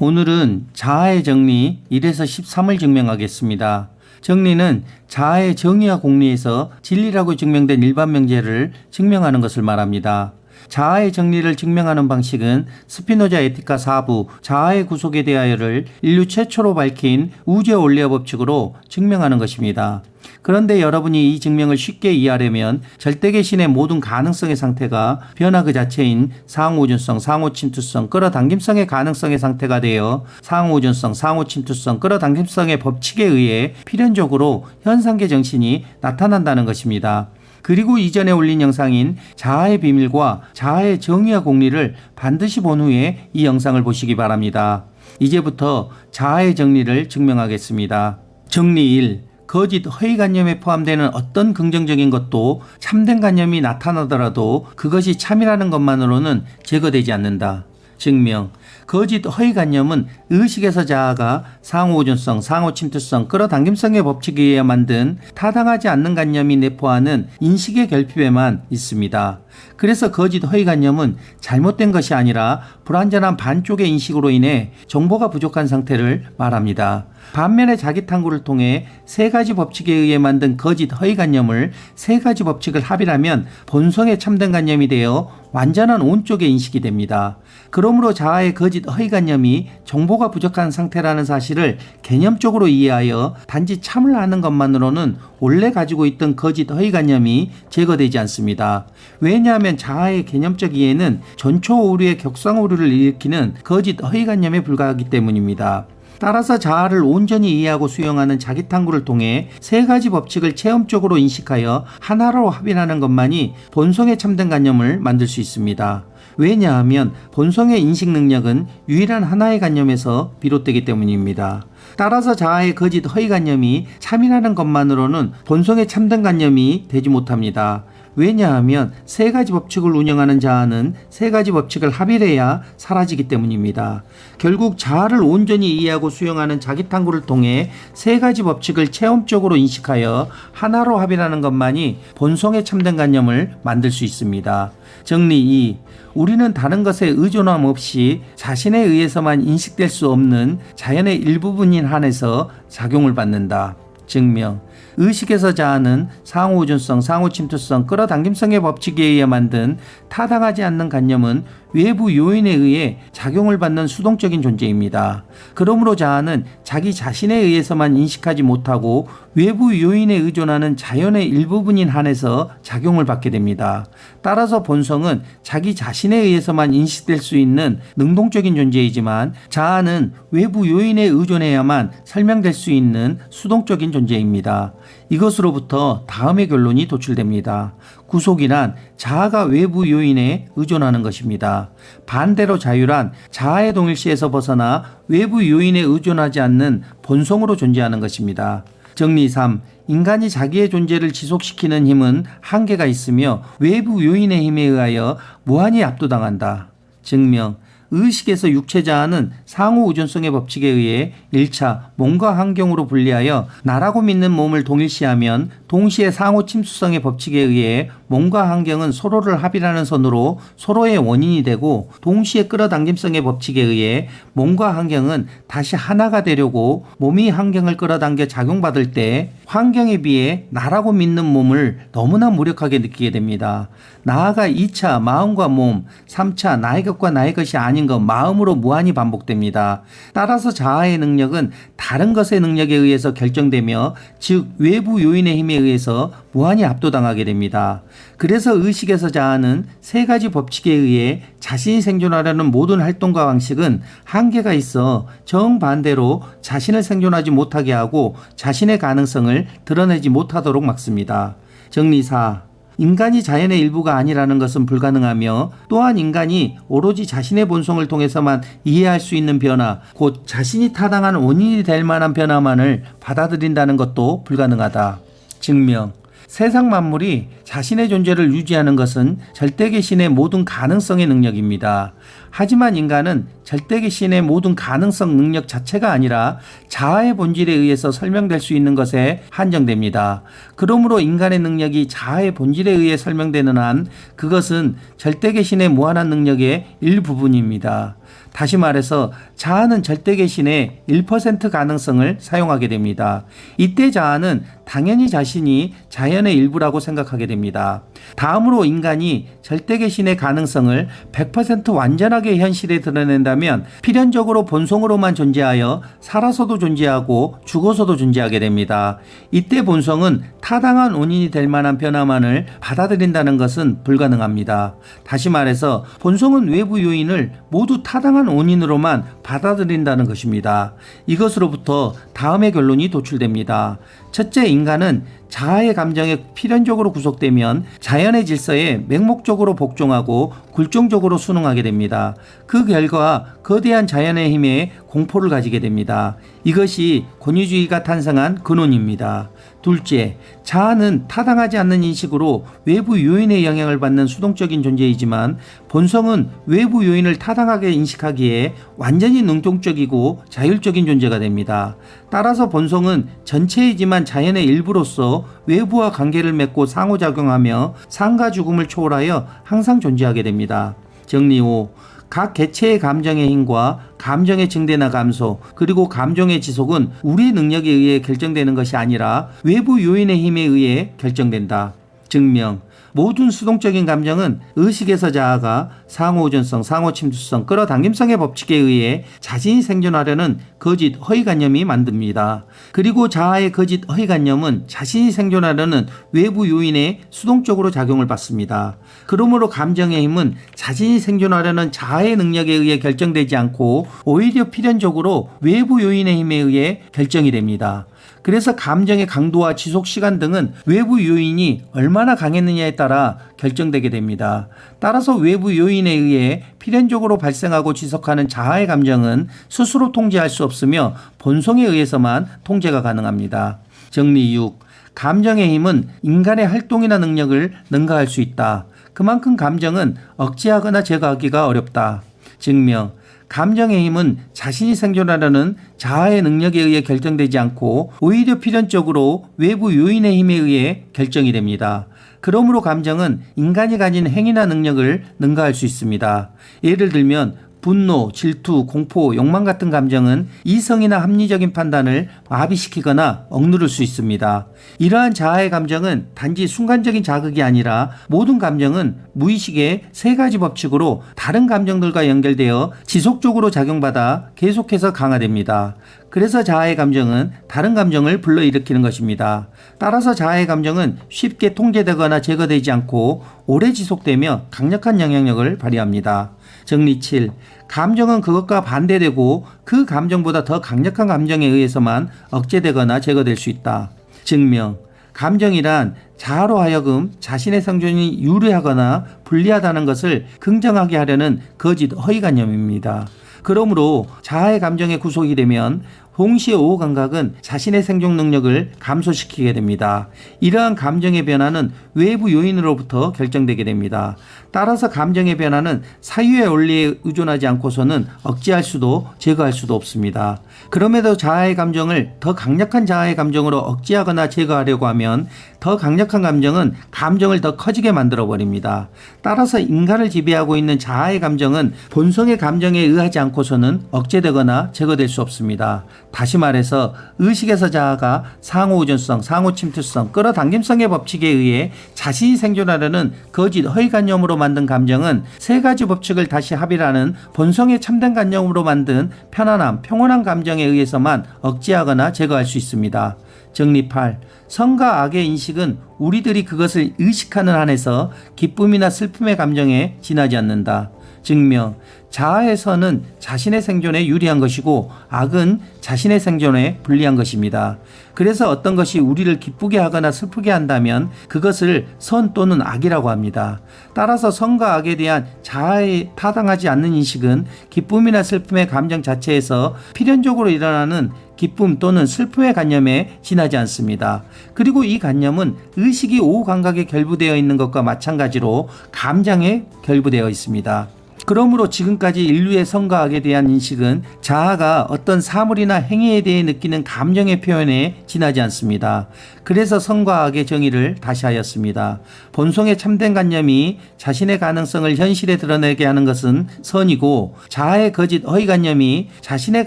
오늘은 자아의 정리 1에서 13을 증명하겠습니다. 정리는 자아의 정의와 공리에서 진리라고 증명된 일반 명제를 증명하는 것을 말합니다. 자아의 정리를 증명하는 방식은 스피노자 에티카 4부 자아의 구속에 대하여를 인류 최초로 밝힌 우주의 원리의 법칙으로 증명하는 것입니다. 그런데 여러분이 이 증명을 쉽게 이해하려면 절대계신의 모든 가능성의 상태가 변화 그 자체인 상호우존성, 상호침투성, 끌어당김성의 가능성의 상태가 되어 상호우존성, 상호침투성, 끌어당김성의 법칙에 의해 필연적으로 현상계 정신이 나타난다는 것입니다. 그리고 이전에 올린 영상인 자아의 비밀과 자아의 정의와 공리를 반드시 본 후에 이 영상을 보시기 바랍니다. 이제부터 자아의 정리를 증명하겠습니다. 정리 1. 거짓 허위관념에 포함되는 어떤 긍정적인 것도 참된 관념이 나타나더라도 그것이 참이라는 것만으로는 제거되지 않는다. 증명. 거짓 허위관념은 의식에서 자아가 상호우존성, 상호침투성, 끌어당김성의 법칙에 의해 만든 타당하지 않는 관념이 내포하는 인식의 결핍에만 있습니다. 그래서 거짓 허위관념은 잘못된 것이 아니라 불완전한 반쪽의 인식으로 인해 정보가 부족한 상태를 말합니다. 반면에 자기탐구를 통해 세 가지 법칙에 의해 만든 거짓 허위관념을 세 가지 법칙을 합의하면 본성의 참된 관념이 되어 완전한 온쪽의 인식이 됩니다. 그러므로 자아의 거짓 허위관념이 정보가 부족한 상태라는 사실을 개념적으로 이해하여 단지 참을 아는 것만으로는 원래 가지고 있던 거짓 허위관념이 제거되지 않습니다. 왜냐하면 자아의 개념적 이해는 전초 오류의 격상 오류를 일으키는 거짓 허위관념에 불과하기 때문입니다. 따라서 자아를 온전히 이해하고 수용하는 자기탐구를 통해 세 가지 법칙을 체험적으로 인식하여 하나로 합일하는 것만이 본성의 참된 관념을 만들 수 있습니다. 왜냐하면 본성의 인식 능력은 유일한 하나의 관념에서 비롯되기 때문입니다. 따라서 자아의 거짓 허위관념이 참이라는 것만으로는 본성의 참된 관념이 되지 못합니다. 왜냐하면 세 가지 법칙을 운영하는 자아는 세 가지 법칙을 합일해야 사라지기 때문입니다. 결국 자아를 온전히 이해하고 수용하는 자기탐구를 통해 세 가지 법칙을 체험적으로 인식하여 하나로 합일하는 것만이 본성의 참된 관념을 만들 수 있습니다. 정리 2. 우리는 다른 것에 의존함 없이 자신에 의해서만 인식될 수 없는 자연의 일부분인 한에서 작용을 받는다. 증명. 의식에서 자아는 상호우존성, 상호침투성, 끌어당김성의 법칙에 의해 만든 타당하지 않는 관념은 외부 요인에 의해 작용을 받는 수동적인 존재입니다. 그러므로 자아는 자기 자신에 의해서만 인식하지 못하고 외부 요인에 의존하는 자연의 일부분인 한에서 작용을 받게 됩니다. 따라서 본성은 자기 자신에 의해서만 인식될 수 있는 능동적인 존재이지만 자아는 외부 요인에 의존해야만 설명될 수 있는 수동적인 존재입니다. 이것으로부터 다음의 결론이 도출됩니다. 구속이란 자아가 외부 요인에 의존하는 것입니다. 반대로 자유란 자아의 동일시에서 벗어나 외부 요인에 의존하지 않는 본성으로 존재하는 것입니다. 정리 3. 인간이 자기의 존재를 지속시키는 힘은 한계가 있으며 외부 요인의 힘에 의하여 무한히 압도당한다. 증명. 의식에서 육체 자아는 상호우존성의 법칙에 의해 1차 몸과 환경으로 분리하여 나라고 믿는 몸을 동일시하면 동시에 상호침투성의 법칙에 의해 몸과 환경은 서로를 합일하는 선으로 서로의 원인이 되고 동시에 끌어당김성의 법칙에 의해 몸과 환경은 다시 하나가 되려고 몸이 환경을 끌어당겨 작용받을 때 환경에 비해 나라고 믿는 몸을 너무나 무력하게 느끼게 됩니다. 나아가 2차 마음과 몸, 3차 나의 것과 나의 것이 아닌 것 마음으로 무한히 반복됩니다. 따라서 자아의 능력은 다른 것의 능력에 의해서 결정되며 즉 외부 요인의 힘에 의해서 무한히 압도당하게 됩니다. 그래서 의식에서 자아는 세 가지 법칙에 의해 자신이 생존하려는 모든 활동과 방식은 한계가 있어 정반대로 자신을 생존하지 못하게 하고 자신의 가능성을 드러내지 못하도록 막습니다. 정리 4. 인간이 자연의 일부가 아니라는 것은 불가능하며 또한 인간이 오로지 자신의 본성을 통해서만 이해할 수 있는 변화, 곧 자신이 타당한 원인이 될 만한 변화만을 받아들인다는 것도 불가능하다. 증명. 세상 만물이 자신의 존재를 유지하는 것은 절대계신의 모든 가능성의 능력입니다. 하지만 인간은 절대계신의 모든 가능성 능력 자체가 아니라 자아의 본질에 의해서 설명될 수 있는 것에 한정됩니다. 그러므로 인간의 능력이 자아의 본질에 의해 설명되는 한 그것은 절대계신의 무한한 능력의 일부분입니다. 다시 말해서 자아는 절대계신의 1% 가능성을 사용하게 됩니다. 이때 자아는 당연히 자신이 자연의 일부라고 생각하게 됩니다. 다음으로 인간이 절대계신의 가능성을 100% 완전하게 현실에 드러낸다면 필연적으로 본성으로만 존재하여 살아서도 존재하고 죽어서도 존재하게 됩니다. 이때 본성은 타당한 원인이 될 만한 변화만을 받아들인다는 것은 불가능합니다. 다시 말해서 본성은 외부 요인을 모두 타당한 원인으로만 받아들인다는 것입니다. 이것으로부터 다음의 결론이 도출됩니다. 첫째, 인간은 자아의 감정에 필연적으로 구속되면 자연의 질서에 맹목적으로 복종하고 굴종적으로 순응하게 됩니다. 그 결과 거대한 자연의 힘에 공포를 가지게 됩니다. 이것이 권위주의가 탄생한 근원입니다. 둘째, 자아는 타당하지 않는 인식으로 외부 요인의 영향을 받는 수동적인 존재이지만 본성은 외부 요인을 타당하게 인식하기에 완전히 능동적이고 자율적인 존재가 됩니다. 따라서 본성은 전체이지만 자연의 일부로서 외부와 관계를 맺고 상호작용하며 삶과 죽음을 초월하여 항상 존재하게 됩니다. 정리 5. 각 개체의 감정의 힘과 감정의 증대나 감소, 그리고 감정의 지속은 우리의 능력에 의해 결정되는 것이 아니라 외부 요인의 힘에 의해 결정된다. 증명. 모든 수동적인 감정은 의식에서 자아가 상호우전성, 상호침투성, 끌어당김성의 법칙에 의해 자신이 생존하려는 거짓 허위관념이 만듭니다. 그리고 자아의 거짓 허위관념은 자신이 생존하려는 외부 요인에 수동적으로 작용을 받습니다. 그러므로 감정의 힘은 자신이 생존하려는 자아의 능력에 의해 결정되지 않고 오히려 필연적으로 외부 요인의 힘에 의해 결정이 됩니다. 그래서 감정의 강도와 지속 시간 등은 외부 요인이 얼마나 강했느냐에 따라 결정되게 됩니다. 따라서 외부 요인에 의해 필연적으로 발생하고 지속하는 자아의 감정은 스스로 통제할 수 없으며 본성에 의해서만 통제가 가능합니다. 정리 6. 감정의 힘은 인간의 활동이나 능력을 능가할 수 있다. 그만큼 감정은 억제하거나 제거하기가 어렵다. 증명. 감정의 힘은 자신이 생존하려는 자아의 능력에 의해 결정되지 않고 오히려 필연적으로 외부 요인의 힘에 의해 결정이 됩니다. 그러므로 감정은 인간이 가진 행위나 능력을 능가할 수 있습니다. 예를 들면 분노, 질투, 공포, 욕망 같은 감정은 이성이나 합리적인 판단을 마비시키거나 억누를 수 있습니다. 이러한 자아의 감정은 단지 순간적인 자극이 아니라 모든 감정은 무의식의 세 가지 법칙으로 다른 감정들과 연결되어 지속적으로 작용받아 계속해서 강화됩니다. 그래서 자아의 감정은 다른 감정을 불러일으키는 것입니다. 따라서 자아의 감정은 쉽게 통제되거나 제거되지 않고 오래 지속되며 강력한 영향력을 발휘합니다. 정리 7. 감정은 그것과 반대되고 그 감정보다 더 강력한 감정에 의해서만 억제되거나 제거될 수 있다. 증명. 감정이란 자아로 하여금 자신의 생존이 유리하거나 불리하다는 것을 긍정하게 하려는 거짓 허위관념입니다. 그러므로 자아의 감정에 구속이 되면 동시에 오후 감각은 자신의 생존 능력을 감소시키게 됩니다. 이러한 감정의 변화는 외부 요인으로부터 결정되게 됩니다. 따라서 감정의 변화는 사유의 원리에 의존하지 않고서는 억제할 수도 제거할 수도 없습니다. 그럼에도 자아의 감정을 더 강력한 자아의 감정으로 억제하거나 제거하려고 하면 더 강력한 감정은 감정을 더 커지게 만들어 버립니다. 따라서 인간을 지배하고 있는 자아의 감정은 본성의 감정에 의하지 않고서는 억제되거나 제거될 수 없습니다. 다시 말해서 의식에서 자아가 상호우전성, 상호침투성, 끌어당김성의 법칙에 의해 자신이 생존하려는 거짓 허위관념으로 만든 감정은 세 가지 법칙을 다시 합일하는 본성의 참된 관념으로 만든 편안함, 평온한 감정에 의해서만 억제하거나 제거할 수 있습니다. 정리 8. 선과 악의 인식은 우리들이 그것을 의식하는 한에서 기쁨이나 슬픔의 감정에 지나지 않는다. 증명. 자아의 선은 자신의 생존에 유리한 것이고 악은 자신의 생존에 불리한 것입니다. 그래서 어떤 것이 우리를 기쁘게 하거나 슬프게 한다면 그것을 선 또는 악이라고 합니다. 따라서 선과 악에 대한 자아에 타당하지 않는 인식은 기쁨이나 슬픔의 감정 자체에서 필연적으로 일어나는 기쁨 또는 슬픔의 관념에 지나지 않습니다. 그리고 이 관념은 의식이 오후 감각에 결부되어 있는 것과 마찬가지로 감정에 결부되어 있습니다. 그러므로 지금까지 인류의 성과 악에 대한 인식은 자아가 어떤 사물이나 행위에 대해 느끼는 감정의 표현에 지나지 않습니다. 그래서 성과 악의 정의를 다시 하였습니다. 본성의 참된 관념이 자신의 가능성을 현실에 드러내게 하는 것은 선이고, 자아의 거짓 허위관념이 자신의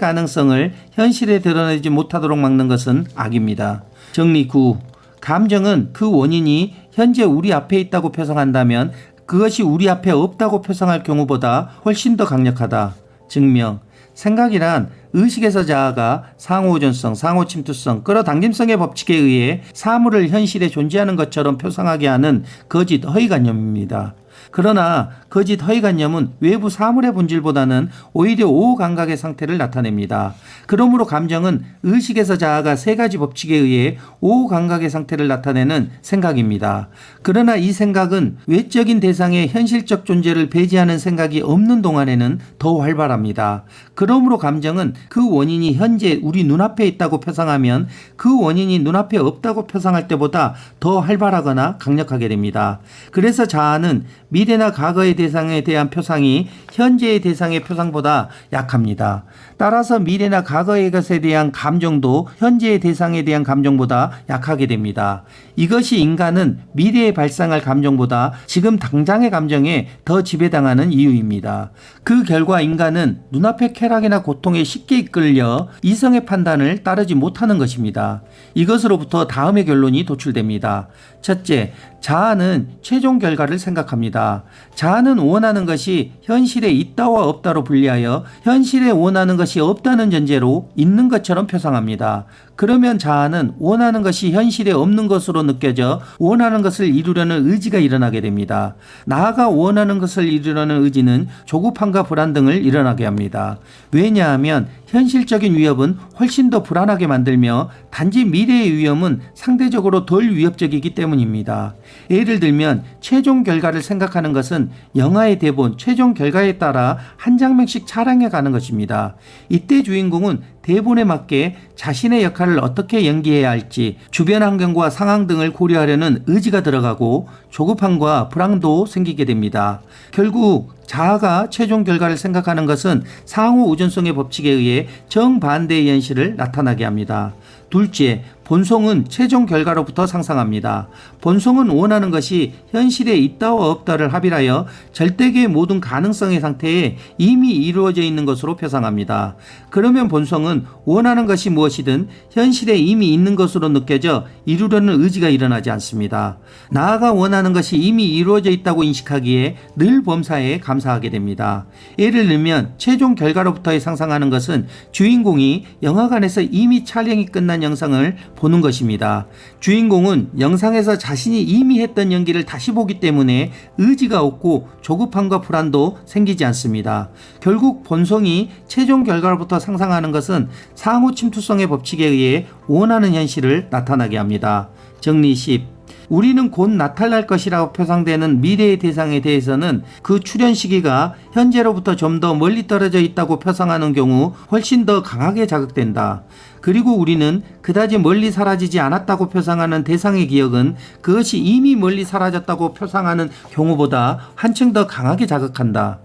가능성을 현실에 드러내지 못하도록 막는 것은 악입니다. 정리 9. 감정은 그 원인이 현재 우리 앞에 있다고 표상한다면 그것이 우리 앞에 없다고 표상할 경우보다 훨씬 더 강력하다. 증명. 생각이란 의식에서 자아가 상호우전성, 상호침투성, 끌어당김성의 법칙에 의해 사물을 현실에 존재하는 것처럼 표상하게 하는 거짓 허위관념입니다. 그러나 거짓 허위관념은 외부 사물의 본질보다는 오히려 오감각의 상태를 나타냅니다. 그러므로 감정은 의식에서 자아가 세 가지 법칙에 의해 오감각의 상태를 나타내는 생각입니다. 그러나 이 생각은 외적인 대상의 현실적 존재를 배제하는 생각이 없는 동안에는 더 활발합니다. 그러므로 감정은 그 원인이 현재 우리 눈앞에 있다고 표상하면 그 원인이 눈앞에 없다고 표상할 때보다 더 활발하거나 강력하게 됩니다. 그래서 자아는 미래나 과거의 대상에 대한 표상이 현재의 대상의 표상보다 약합니다. 따라서 미래나 과거의 것에 대한 감정도 현재의 대상에 대한 감정보다 약하게 됩니다. 이것이 인간은 미래에 발생할 감정보다 지금 당장의 감정에 더 지배당하는 이유입니다. 그 결과 인간은 눈앞의 쾌락이나 고통에 쉽게 이끌려 이성의 판단을 따르지 못하는 것입니다. 이것으로부터 다음의 결론이 도출됩니다. 첫째, 자아는 최종 결과를 생각합니다. 자아는 원하는 것이 현실에 있다와 없다로 분리하여 현실에 원하는 것이 없다는 전제로 있는 것처럼 표상합니다. 그러면 자아는 원하는 것이 현실에 없는 것으로 느껴져 원하는 것을 이루려는 의지가 일어나게 됩니다. 나아가 원하는 것을 이루려는 의지는 조급함과 불안 등을 일어나게 합니다. 왜냐하면 현실적인 위협은 훨씬 더 불안하게 만들며 단지 미래의 위험은 상대적으로 덜 위협적이기 때문입니다. 예를 들면 최종 결과를 생각하는 것은 영화의 대본, 최종 결과에 따라 한 장면씩 촬영해 가는 것입니다. 이때 주인공은 대본에 맞게 자신의 역할을 어떻게 연기해야 할지 주변 환경과 상황 등을 고려하려는 의지가 들어가고 조급함과 불안도 생기게 됩니다. 결국 자아가 최종 결과를 생각하는 것은 상호 우전성의 법칙에 의해 정반대의 현실을 나타나게 합니다. 둘째, 본성은 최종 결과로부터 상상합니다. 본성은 원하는 것이 현실에 있다와 없다를 합일하여 절대계의 모든 가능성의 상태에 이미 이루어져 있는 것으로 표상합니다. 그러면 본성은 원하는 것이 무엇이든 현실에 이미 있는 것으로 느껴져 이루려는 의지가 일어나지 않습니다. 나아가 원하는 것이 이미 이루어져 있다고 인식하기에 늘 범사에 감사하게 됩니다. 예를 들면 최종 결과로부터의 상상하는 것은 주인공이 영화관에서 이미 촬영이 끝난 영상을 보는 것입니다. 주인공은 영상에서 자신이 이미 했던 연기를 다시 보기 때문에 의지가 없고 조급함과 불안도 생기지 않습니다. 결국 본성이 최종 결과로부터 상상하는 것은 상호 침투성의 법칙에 의해 원하는 현실을 나타나게 합니다. 정리 10. 우리는 곧 나타날 것이라고 표상되는 미래의 대상에 대해서는 그 출현 시기가 현재로부터 좀 더 멀리 떨어져 있다고 표상하는 경우 훨씬 더 강하게 자극된다. 그리고 우리는 그다지 멀리 사라지지 않았다고 표상하는 대상의 기억은 그것이 이미 멀리 사라졌다고 표상하는 경우보다 한층 더 강하게 자극한다.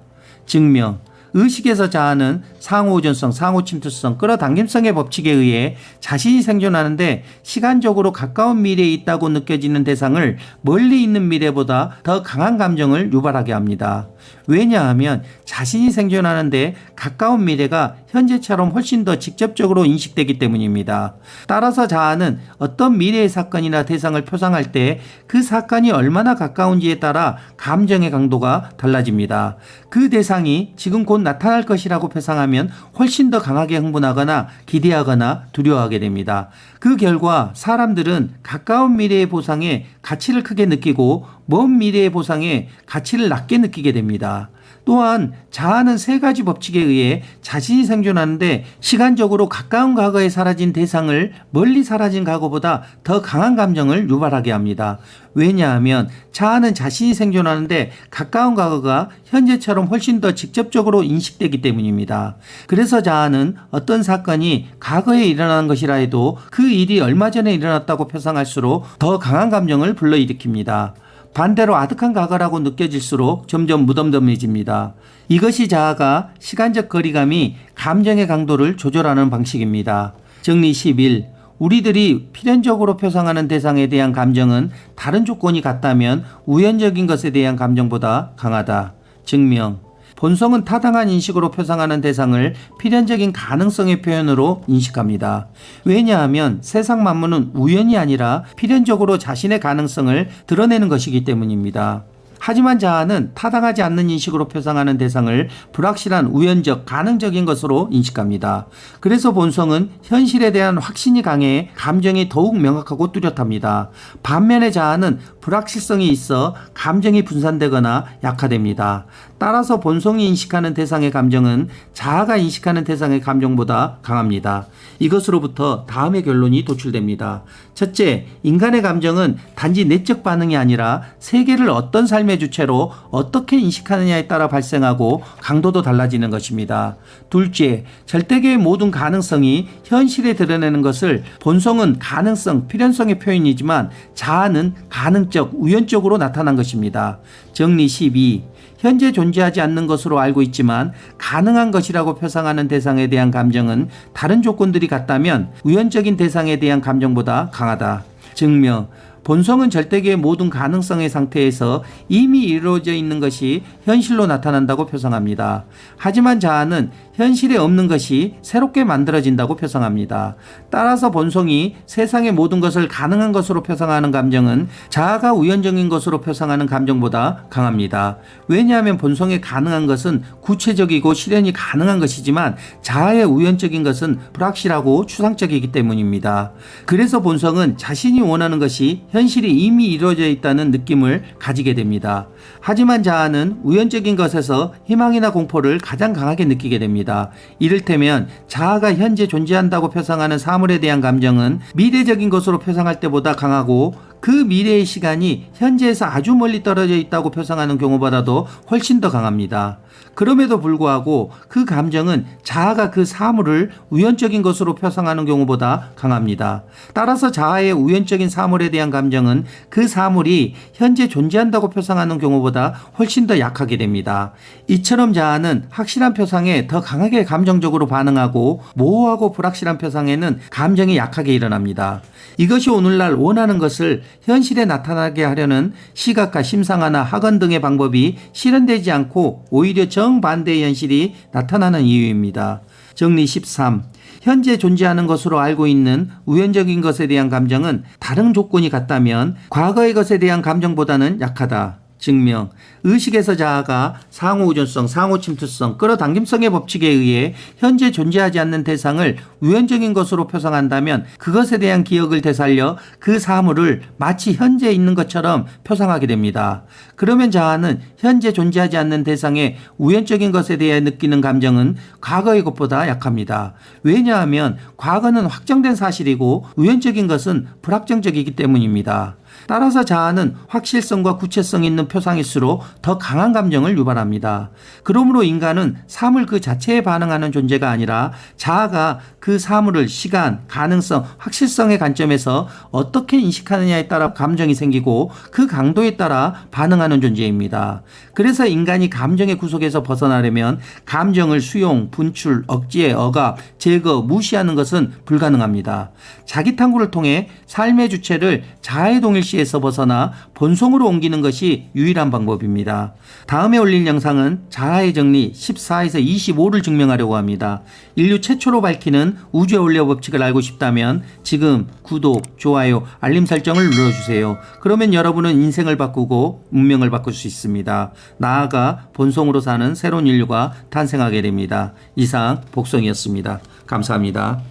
증명. 의식에서 자아는 상호우전성, 상호침투성, 끌어당김성의 법칙에 의해 자신이 생존하는데 시간적으로 가까운 미래에 있다고 느껴지는 대상을 멀리 있는 미래보다 더 강한 감정을 유발하게 합니다. 왜냐하면 자신이 생존하는데 가까운 미래가 현재처럼 훨씬 더 직접적으로 인식되기 때문입니다. 따라서 자아는 어떤 미래의 사건이나 대상을 표상할 때 그 사건이 얼마나 가까운지에 따라 감정의 강도가 달라집니다. 그 대상이 지금 곧 나타날 것이라고 표상하면 훨씬 더 강하게 흥분하거나 기대하거나 두려워하게 됩니다. 그 결과 사람들은 가까운 미래의 보상에 가치를 크게 느끼고 먼 미래의 보상에 가치를 낮게 느끼게 됩니다. 또한 자아는 세 가지 법칙에 의해 자신이 생존하는데 시간적으로 가까운 과거에 사라진 대상을 멀리 사라진 과거보다 더 강한 감정을 유발하게 합니다. 왜냐하면 자아는 자신이 생존하는데 가까운 과거가 현재처럼 훨씬 더 직접적으로 인식되기 때문입니다. 그래서 자아는 어떤 사건이 과거에 일어난 것이라 해도 그 일이 얼마 전에 일어났다고 표상할수록 더 강한 감정을 불러일으킵니다. 반대로 아득한 과거라고 느껴질수록 점점 무덤덤해집니다. 이것이 자아가 시간적 거리감이 감정의 강도를 조절하는 방식입니다. 정리 11. 우리들이 필연적으로 표상하는 대상에 대한 감정은 다른 조건이 같다면 우연적인 것에 대한 감정보다 강하다. 증명. 본성은 타당한 인식으로 표상하는 대상을 필연적인 가능성의 표현으로 인식합니다. 왜냐하면 세상 만물은 우연이 아니라 필연적으로 자신의 가능성을 드러내는 것이기 때문입니다. 하지만 자아는 타당하지 않는 인식으로 표상하는 대상을 불확실한 우연적 가능적인 것으로 인식합니다. 그래서 본성은 현실에 대한 확신이 강해 감정이 더욱 명확하고 뚜렷합니다. 반면에 자아는 불확실성이 있어 감정이 분산되거나 약화됩니다. 따라서 본성이 인식하는 대상의 감정은 자아가 인식하는 대상의 감정보다 강합니다. 이것으로부터 다음의 결론이 도출됩니다. 첫째, 인간의 감정은 단지 내적 반응이 아니라 세계를 어떤 삶의 주체로 어떻게 인식하느냐에 따라 발생하고 강도도 달라지는 것입니다. 둘째, 절대계의 모든 가능성이 현실에 드러내는 것을 본성은 가능성, 필연성의 표현이지만 자아는 가능적, 우연적으로 나타난 것입니다. 정리 12. 현재 존재하지 않는 것으로 알고 있지만 가능한 것이라고 표상하는 대상에 대한 감정은 다른 조건들이 같다면 우연적인 대상에 대한 감정보다 강하다. 증명. 본성은 절대계의 모든 가능성의 상태에서 이미 이루어져 있는 것이 현실로 나타난다고 표상합니다. 하지만 자아는 현실에 없는 것이 새롭게 만들어진다고 표상합니다. 따라서 본성이 세상의 모든 것을 가능한 것으로 표상하는 감정은 자아가 우연적인 것으로 표상하는 감정보다 강합니다. 왜냐하면 본성의 가능한 것은 구체적이고 실현이 가능한 것이지만 자아의 우연적인 것은 불확실하고 추상적이기 때문입니다. 그래서 본성은 자신이 원하는 것이 현실이 이미 이루어져 있다는 느낌을 가지게 됩니다. 하지만 자아는 우연적인 것에서 희망이나 공포를 가장 강하게 느끼게 됩니다. 이를테면 자아가 현재 존재한다고 표상하는 사물에 대한 감정은 미래적인 것으로 표상할 때보다 강하고 그 미래의 시간이 현재에서 아주 멀리 떨어져 있다고 표상하는 경우보다도 훨씬 더 강합니다. 그럼에도 불구하고 그 감정은 자아가 그 사물을 우연적인 것으로 표상하는 경우보다 강합니다. 따라서 자아의 우연적인 사물에 대한 감정은 그 사물이 현재 존재한다고 표상하는 경우보다 훨씬 더 약하게 됩니다. 이처럼 자아는 확실한 표상에 더 강하게 감정적으로 반응하고 모호하고 불확실한 표상에는 감정이 약하게 일어납니다. 이것이 오늘날 원하는 것을 현실에 나타나게 하려는 시각과 심상화나 학원 등의 방법이 실현되지 않고 오히려 정반대의 현실이 나타나는 이유입니다. 정리 13. 현재 존재하는 것으로 알고 있는 우연적인 것에 대한 감정은 다른 조건이 같다면 과거의 것에 대한 감정보다는 약하다. 증명. 의식에서 자아가 상호우전성, 상호침투성, 끌어당김성의 법칙에 의해 현재 존재하지 않는 대상을 우연적인 것으로 표상한다면 그것에 대한 기억을 되살려 그 사물을 마치 현재 있는 것처럼 표상하게 됩니다. 그러면 자아는 현재 존재하지 않는 대상의 우연적인 것에 대해 느끼는 감정은 과거의 것보다 약합니다. 왜냐하면 과거는 확정된 사실이고 우연적인 것은 불확정적이기 때문입니다. 따라서 자아는 확실성과 구체성 있는 표상일수록 더 강한 감정을 유발합니다. 그러므로 인간은 사물 그 자체에 반응하는 존재가 아니라 자아가 그 사물을 시간, 가능성, 확실성의 관점에서 어떻게 인식하느냐에 따라 감정이 생기고 그 강도에 따라 반응하는 존재입니다. 그래서 인간이 감정의 구속에서 벗어나려면 감정을 수용, 분출, 억제, 억압, 제거, 무시하는 것은 불가능합니다. 자기 탐구를 통해 삶의 주체를 자아의 동일시에서 벗어나 본성으로 옮기는 것이 유일한 방법입니다. 다음에 올릴 영상은 자아의 정리 14에서 25를 증명하려고 합니다. 인류 최초로 밝히는 우주의 원리 법칙을 알고 싶다면 지금 구독, 좋아요, 알림 설정을 눌러주세요. 그러면 여러분은 인생을 바꾸고 운명을 바꿀 수 있습니다. 나아가 본성으로 사는 새로운 인류가 탄생하게 됩니다. 이상 복성이었습니다. 감사합니다.